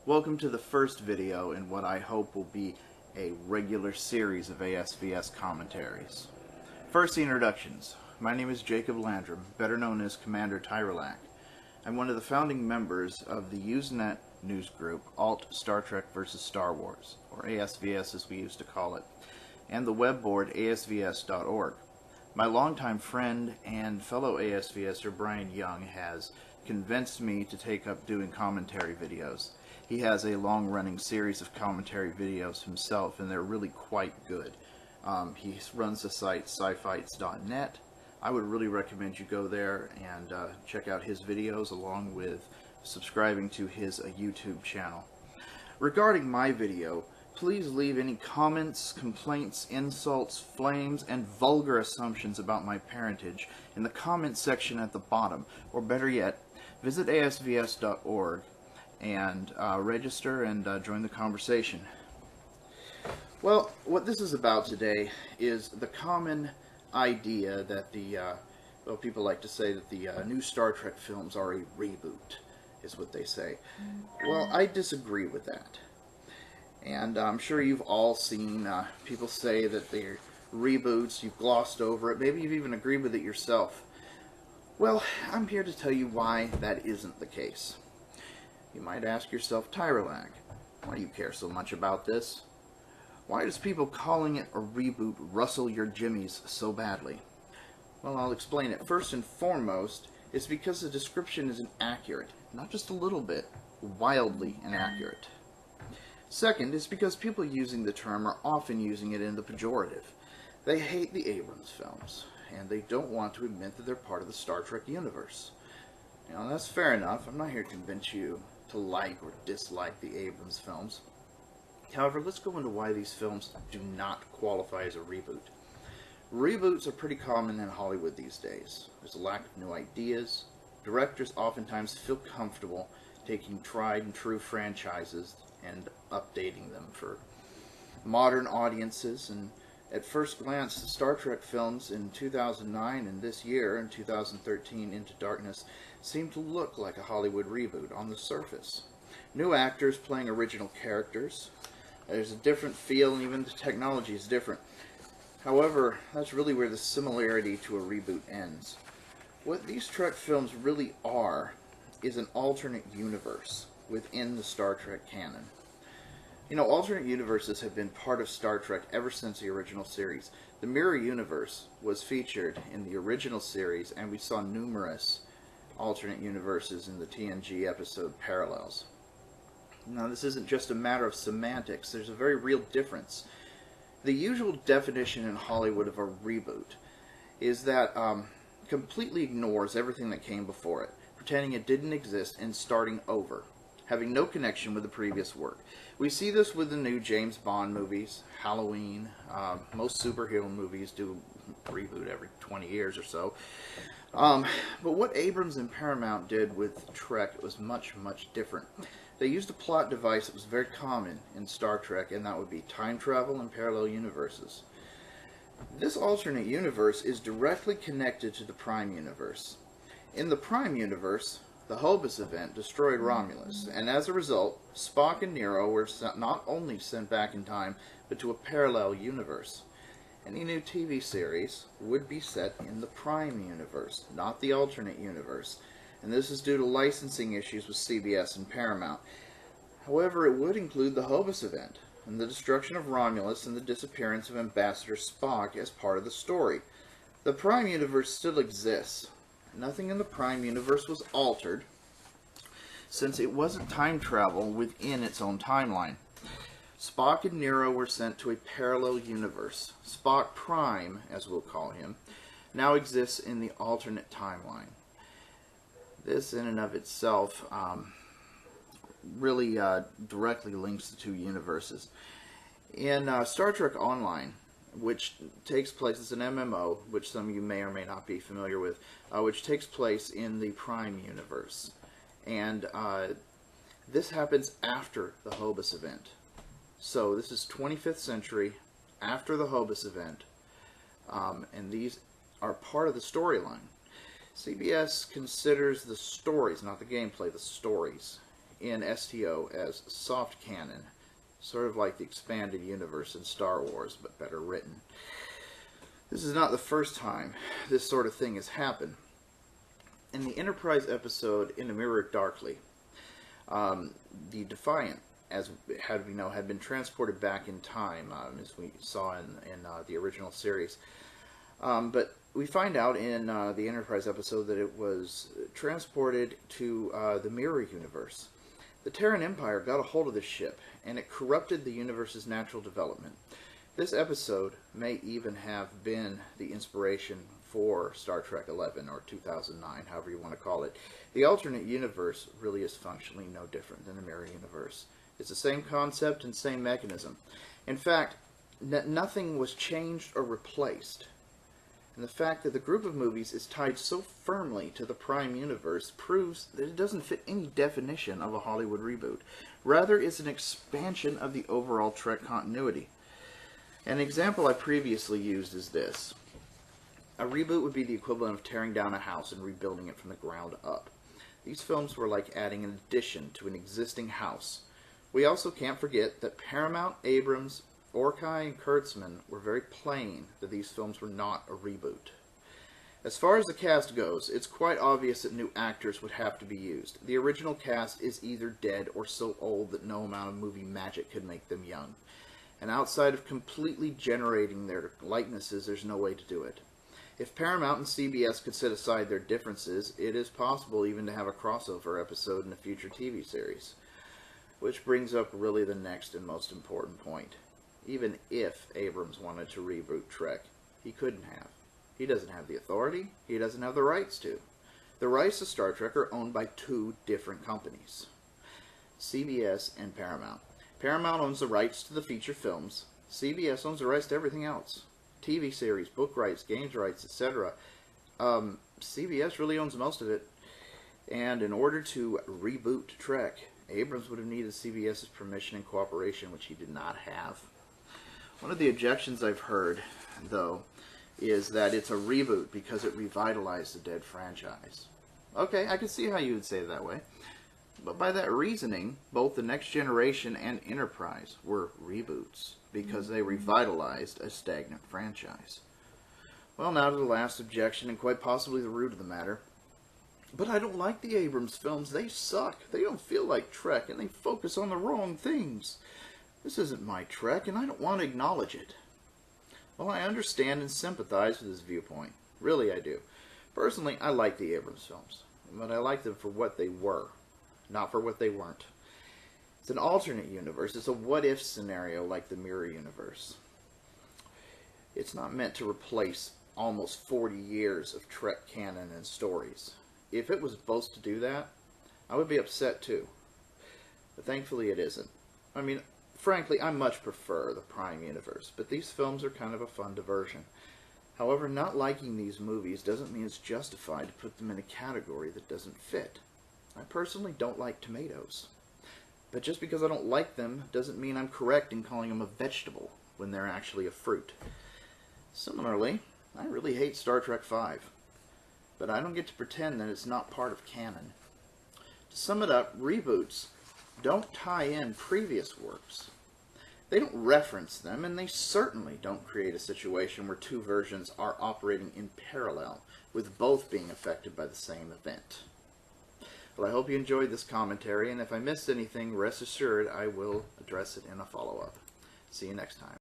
Welcome to the first video in what I hope will be a regular series of ASVS commentaries. First, the introductions. My name is Jacob Landrum, better known as Commander Tyrolac. I'm one of the founding members of the Usenet news group Alt Star Trek vs. Star Wars, or ASVS as we used to call it, and the web board ASVS.org. My longtime friend and fellow ASVSer Brian Young has convinced me to take up doing commentary videos. He has a long-running series of commentary videos himself, and they're really quite good. He runs the site scifights.net. I would really recommend you go there and check out his videos along with subscribing to his YouTube channel. Regarding my video, please leave any comments, complaints, insults, flames, and vulgar assumptions about my parentage in the comments section at the bottom, or better yet, visit asvs.org and register and join the conversation. Well, what this is about today is the common idea that well, people like to say that the new Star Trek films are a reboot, is what they say. Well, I disagree with that. And I'm sure you've all seen people say that they're reboots, you've glossed over it, maybe you've even agreed with it yourself. Well, I'm here to tell you why that isn't the case. You might ask yourself, Tyrolac, why do you care so much about this? Why does people calling it a reboot rustle your jimmies so badly? Well, I'll explain it. First and foremost, it's because the description is inaccurate. Not just a little bit, wildly inaccurate. Second, it's because people using the term are often using it in the pejorative. They hate the Abrams films, and they don't want to admit that they're part of the Star Trek universe. You know, that's fair enough. I'm not here to convince you to like or dislike the Abrams films. However, let's go into why these films do not qualify as a reboot. Reboots are pretty common in Hollywood these days. There's a lack of new ideas. Directors oftentimes feel comfortable taking tried and true franchises and updating them for modern audiences. And at first glance, the Star Trek films in 2009 and this year, in 2013, Into Darkness, seem to look like a Hollywood reboot on the surface. New actors playing original characters. There's a different feel, and even the technology is different. However, that's really where the similarity to a reboot ends. What these Trek films really are is an alternate universe within the Star Trek canon. You know, alternate universes have been part of Star Trek ever since the original series. The Mirror Universe was featured in the original series, and we saw numerous alternate universes in the TNG episode Parallels. Now, this isn't just a matter of semantics. There's a very real difference. The usual definition in Hollywood of a reboot is that completely ignores everything that came before it, pretending it didn't exist and starting over, having no connection with the previous work. We see this with the new James Bond movies, Halloween. Most superhero movies do reboot every 20 years or so. But what Abrams and Paramount did with Trek was much, much different. They used a plot device that was very common in Star Trek, and that would be time travel and parallel universes. This alternate universe is directly connected to the Prime Universe. In the Prime Universe, the Hobus event destroyed Romulus, and as a result, Spock and Nero were not only sent back in time, but to a parallel universe. Any new TV series would be set in the Prime Universe, not the alternate universe, and this is due to licensing issues with CBS and Paramount. However, it would include the Hobus event, and the destruction of Romulus and the disappearance of Ambassador Spock as part of the story. The Prime Universe still exists. Nothing in the Prime Universe was altered, since it wasn't time travel within its own timeline. Spock and Nero were sent to a parallel universe. Spock Prime, as we'll call him, now exists in the alternate timeline. This, in and of itself, really directly links the two universes. In Star Trek Online, which takes place, it's an MMO, which some of you may or may not be familiar with, which takes place in the Prime Universe. And this happens after the Hobus event. So this is 25th century, after the Hobus event, and these are part of the storyline. CBS considers the stories, not the gameplay, the stories, in STO as soft canon, sort of like the expanded universe in Star Wars, but better written. This is not the first time this sort of thing has happened. In the Enterprise episode In a Mirror Darkly, the Defiant, as we know, had been transported back in time, as we saw in the original series. But we find out in the Enterprise episode that it was transported to the Mirror Universe. The Terran Empire got a hold of this ship, and it corrupted the universe's natural development. This episode may even have been the inspiration for Star Trek 11 or 2009, however you want to call it. The alternate universe really is functionally no different than the Mirror Universe. It's the same concept and same mechanism. In fact, nothing was changed or replaced. And the fact that the group of movies is tied so firmly to the Prime Universe proves that it doesn't fit any definition of a Hollywood reboot. Rather, it's an expansion of the overall Trek continuity. An example I previously used is this. A reboot would be the equivalent of tearing down a house and rebuilding it from the ground up. These films were like adding an addition to an existing house. We also can't forget that Paramount, Abrams, Orkai, and Kurtzman were very plain that these films were not a reboot. As far as the cast goes, it's quite obvious that new actors would have to be used. The original cast is either dead or so old that no amount of movie magic could make them young. And outside of completely generating their likenesses, there's no way to do it. If Paramount and CBS could set aside their differences, it is possible even to have a crossover episode in a future TV series. Which brings up really the next and most important point. Even if Abrams wanted to reboot Trek, he couldn't have. He doesn't have the authority. He doesn't have the rights to. The rights to Star Trek are owned by two different companies, CBS and Paramount. Paramount owns the rights to the feature films. CBS owns the rights to everything else. TV series, book rights, games rights, etc. CBS really owns most of it. And in order to reboot Trek, Abrams would have needed CBS's permission and cooperation, which he did not have. One of the objections I've heard, though, is that it's a reboot because it revitalized the dead franchise. Okay, I can see how you would say it that way. But by that reasoning, both The Next Generation and Enterprise were reboots because they revitalized a stagnant franchise. Well, now to the last objection, and quite possibly the root of the matter. But I don't like the Abrams films. They suck. They don't feel like Trek, and they focus on the wrong things. This isn't my Trek, and I don't want to acknowledge it. Well, I understand and sympathize with this viewpoint. Really, I do. Personally, I like the Abrams films, but I like them for what they were, not for what they weren't. It's an alternate universe. It's a what-if scenario like the Mirror Universe. It's not meant to replace almost 40 years of Trek canon and stories. If it was supposed to do that, I would be upset too. But thankfully it isn't. I mean, frankly, I much prefer the Prime Universe, but these films are kind of a fun diversion. However, not liking these movies doesn't mean it's justified to put them in a category that doesn't fit. I personally don't like tomatoes. But just because I don't like them doesn't mean I'm correct in calling them a vegetable when they're actually a fruit. Similarly, I really hate Star Trek V. But I don't get to pretend that it's not part of canon. To sum it up, reboots don't tie in previous works. They don't reference them, and they certainly don't create a situation where two versions are operating in parallel, with both being affected by the same event. Well, I hope you enjoyed this commentary, and if I missed anything, rest assured I will address it in a follow-up. See you next time.